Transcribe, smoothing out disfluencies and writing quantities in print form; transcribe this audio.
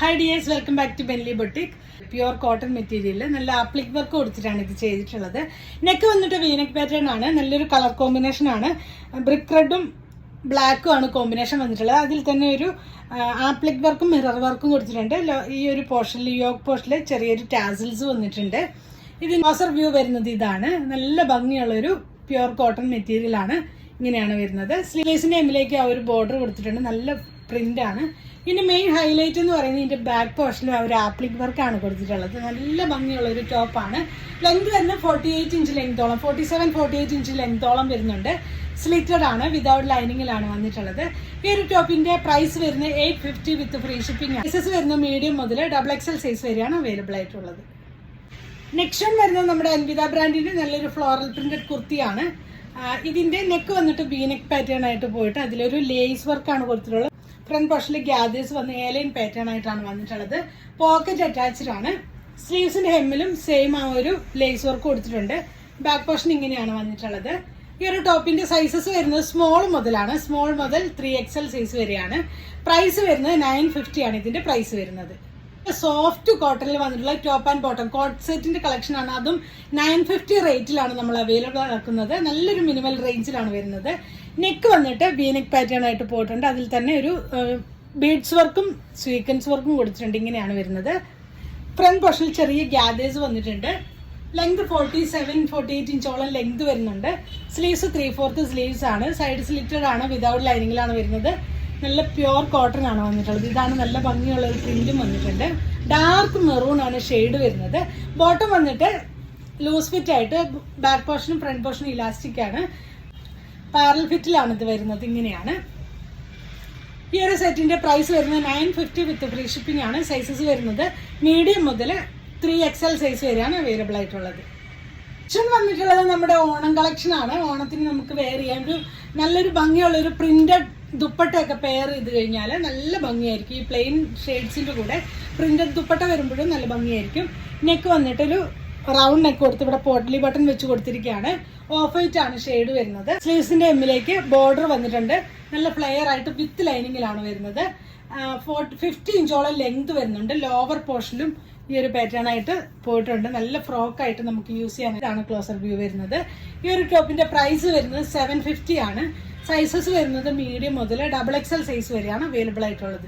Hi dears, welcome back to Benly Boutique. Pure cotton material. നല്ല appliqué work കൊടുത്തിട്ടാണ് ഇത് ചെയ്തിട്ടുള്ളത്. നെക്ക് വന്നിട്ട് വീനെക്ക് പാറ്റേൺ ആണ്. നല്ലൊരു കളർ കോമ്പിനേഷൻ ആണ്. ബ്രിക്ക് റെഡും ബ്ലാക്കും ആണ് കോമ്പിനേഷൻ വന്നിട്ടുള്ളത്. അതിൽ തന്നെ ഒരു ആപ്ലിക് വർക്കും മിറർ വർക്കും കൊടുത്തിട്ടുണ്ട്. ഈ ഒരു പോർഷനിൽ യോക്ക് പോർഷനിൽ ചെറിയൊരു ടാസിൽസ് വന്നിട്ടുണ്ട്. ഇത് ക്ലോസർ വ്യൂ വരുന്നത് ഇതാണ്. നല്ല ഭംഗിയുള്ളൊരു പ്യുർ കോട്ടൺ മെറ്റീരിയൽ ആണ്. ഇങ്ങനെയാണ് വരുന്നത്. സ്ലീവ്സിന്റെ എമ്മിലേക്ക് ആ ഒരു ബോർഡർ കൊടുത്തിട്ടുണ്ട്. നല്ല പ്രിന്റ് ആണ്. ഇതിന്റെ മെയിൻ ഹൈലൈറ്റ് എന്ന് പറയുന്നത് ഇതിന്റെ ബാക്ക് പോർഷനിൽ ആ ഒരു ആപ്ലിക് വർക്കാണ് കൊടുത്തിട്ടുള്ളത്. നല്ല ഭംഗിയുള്ള ഒരു ടോപ്പാണ്. ലെങ്ത് വരുന്നത് 48 ഇഞ്ച് ലെങ്തോളം, 47-48 ഇഞ്ച് ലെങ്തോളം വരുന്നുണ്ട്. സ്ലിറ്റഡ് ആണ്, വിതൗട്ട് ലൈനിങ്ങിലാണ് വന്നിട്ടുള്ളത്. ഈ ഒരു ടോപ്പിന്റെ പ്രൈസ് വരുന്നത് 850 വിത്ത് ഫ്രീ ഷിപ്പിംഗ്. സൈസസ് വരുന്നത് മീഡിയം മുതൽ XXL സൈസ് വരെയാണ് അവൈലബിൾ ആയിട്ടുള്ളത്. നെക്സ്റ്റ് വൺ വരുന്നത് നമ്മുടെ അൻവിത ബ്രാൻഡിന്റെ നല്ലൊരു ഫ്ലോറൽ പ്രിന്റഡ് കുർത്തിയാണ്. ഇതിന്റെ നെക്ക് വന്നിട്ട് വീനെക്ക് പാറ്റേൺ ആയിട്ട് പോയിട്ട് അതിലൊരു ലേസ് വർക്കാണ് കൊടുത്തിട്ടുള്ളത്. ഫ്രണ്ട് പോർഷനിൽ ഗ്യാദേഴ്സ് വന്ന് എയർലൈൻ പാറ്റേൺ ആയിട്ടാണ് വന്നിട്ടുള്ളത്. പോക്കറ്റ് അറ്റാച്ച്ഡ് ആണ്. സ്ലീവ്സിന്റെ ഹെമ്മിലും സെയിം ആ ഒരു ലേസ് വർക്ക് കൊടുത്തിട്ടുണ്ട്. ബാക്ക് പോർഷൻ ഇങ്ങനെയാണ് വന്നിട്ടുള്ളത്. ഈ ഒരു ടോപ്പിന്റെ സൈസസ് വരുന്നത് സ്മോൾ മുതലാണ്. സ്മോൾ മുതൽ 3XL സൈസ് വരെയാണ്. പ്രൈസ് വരുന്നത് 950 ആണ് ഇതിന്റെ പ്രൈസ് വരുന്നത്. സോഫ്റ്റ് കോട്ടണിൽ വന്നിട്ടുള്ള ടോപ്പ് ആൻഡ് ബോട്ടം കോട്ട് സെറ്റിന്റെ കളക്ഷൻ ആണ്. അതും 950 റേറ്റിലാണ് നമ്മൾ അവൈലബിൾ ആക്കുന്നത്. നല്ലൊരു മിനിമൽ റേഞ്ചിലാണ് വരുന്നത്. നെക്ക് വന്നിട്ട് വീനെക്ക് പാറ്റേൺ ആയിട്ട് പോയിട്ടുണ്ട്. അതിൽ തന്നെ ഒരു ബീഡ്സ് വർക്കും സ്വീക്വൻസ് വർക്കും കൊടുത്തിട്ടുണ്ട്. ഇങ്ങനെയാണ് വരുന്നത്. ഫ്രണ്ട് പോർഷനിൽ ചെറിയ ഗ്യാദേഴ്സ് വന്നിട്ടുണ്ട്. ലെങ്ത് 47-48 ഇഞ്ചോളം ലെങ്ത് വരുന്നുണ്ട്. സ്ലീവ്സ് 3/4 സ്ലീവ്സ് ആണ്. സൈഡ് സ്ലിറ്റഡ് ആണ്, വിതൗട്ട് ലൈനിങ്ങിലാണ് വരുന്നത്. നല്ല പ്യുർ കോട്ടൺ ആണ് വന്നിട്ടുള്ളത്. ഇതാണ് നല്ല ഭംഗിയുള്ള ഒരു പ്രിന്റും വന്നിട്ടുണ്ട്. ഡാർക്ക് മെറൂൺ ആണ് ഷെയ്ഡ് വരുന്നത്. ബോട്ടം വന്നിട്ട് ലൂസ് ഫിറ്റ് ആയിട്ട് ബാക്ക് പോർഷനും ഫ്രണ്ട് പോർഷനും ഇലാസ്റ്റിക് ആണ്. പാരൽ ഫിറ്റിലാണ് ഇത് വരുന്നത്. ഇങ്ങനെയാണ് ഈ ഒരു സെറ്റിന്റെ പ്രൈസ് വരുന്നത് 950 വിത്ത് ഫ്രീ ഷിപ്പിംഗ് ആണ്. സൈസസ് വരുന്നത് മീഡിയം മുതൽ 3XL സൈസ് വരെയാണ് അവൈലബിൾ ആയിട്ടുള്ളത്. വന്നിട്ടുള്ളത് നമ്മുടെ ഓണം കളക്ഷൻ ആണ്. ഓണത്തിന് നമുക്ക് വെയർ ചെയ്യാൻ ഒരു നല്ലൊരു ഭംഗിയുള്ള ഒരു പ്രിന്റഡ് ദുപ്പട്ടയൊക്കെ പെയർ ചെയ്ത് കഴിഞ്ഞാൽ നല്ല ഭംഗിയായിരിക്കും. ഈ പ്ലെയിൻ ഷെയ്ഡ്സിന്റെ കൂടെ പ്രിന്റഡ് ദുപ്പട്ട വരുമ്പോഴും നല്ല ഭംഗിയായിരിക്കും. നെക്ക് വന്നിട്ടൊരു റൗണ്ട് നെക്ക് കൊടുത്ത് ഇവിടെ പോട്ട്ലി ബട്ടൺ വെച്ച് കൊടുത്തിരിക്കുകയാണ്. ഓഫ് വൈറ്റ് ആണ് ഷെയ്ഡ് വരുന്നത്. സ്ലീവ്സിന്റെ എമ്മിലേക്ക് ബോർഡർ വന്നിട്ടുണ്ട്. നല്ല ഫ്ലെയർ ആയിട്ട് വിത്ത് ലൈനിങ്ങിലാണ് വരുന്നത്. 50 ഇഞ്ചോളം ലെങ്ത് വരുന്നുണ്ട്. ലോവർ പോർഷനിലും ഈ ഒരു പാറ്റേൺ ആയിട്ട് പോയിട്ടുണ്ട്. നല്ല ഫ്രോക്ക് ആയിട്ട് നമുക്ക് യൂസ് ചെയ്യാൻ. ഇതാണ് ക്ലോസർ വ്യൂ വരുന്നത്. ഈ ഒരു ടോപ്പിന്റെ പ്രൈസ് വരുന്നത് 750 ആണ്. സൈസസ് വരുന്നത് മീഡിയം മുതൽ XXL സൈസ് വരെയാണ് അവൈലബിൾ ആയിട്ടുള്ളത്.